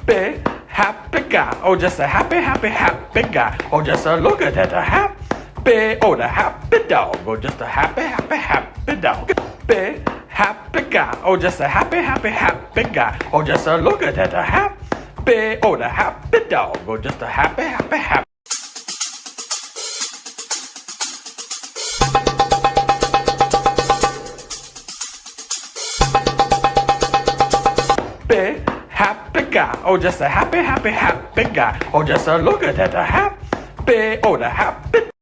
happy, happy guy. Oh, just a happy, happy, happy guy. Oh, just a look at that, a happy, oh, the happy dog. Oh, just a happy, happy, happy dog. Happy, happy guy. Oh, just a happy, happy, happy guy. Oh, just a look at that, a happy, oh, the happy dog. Oh, just a happy, happy, happy. Happy guy. Oh, just a happy, happy, happy guy. Oh, just a look at that, a happy, oh, the happy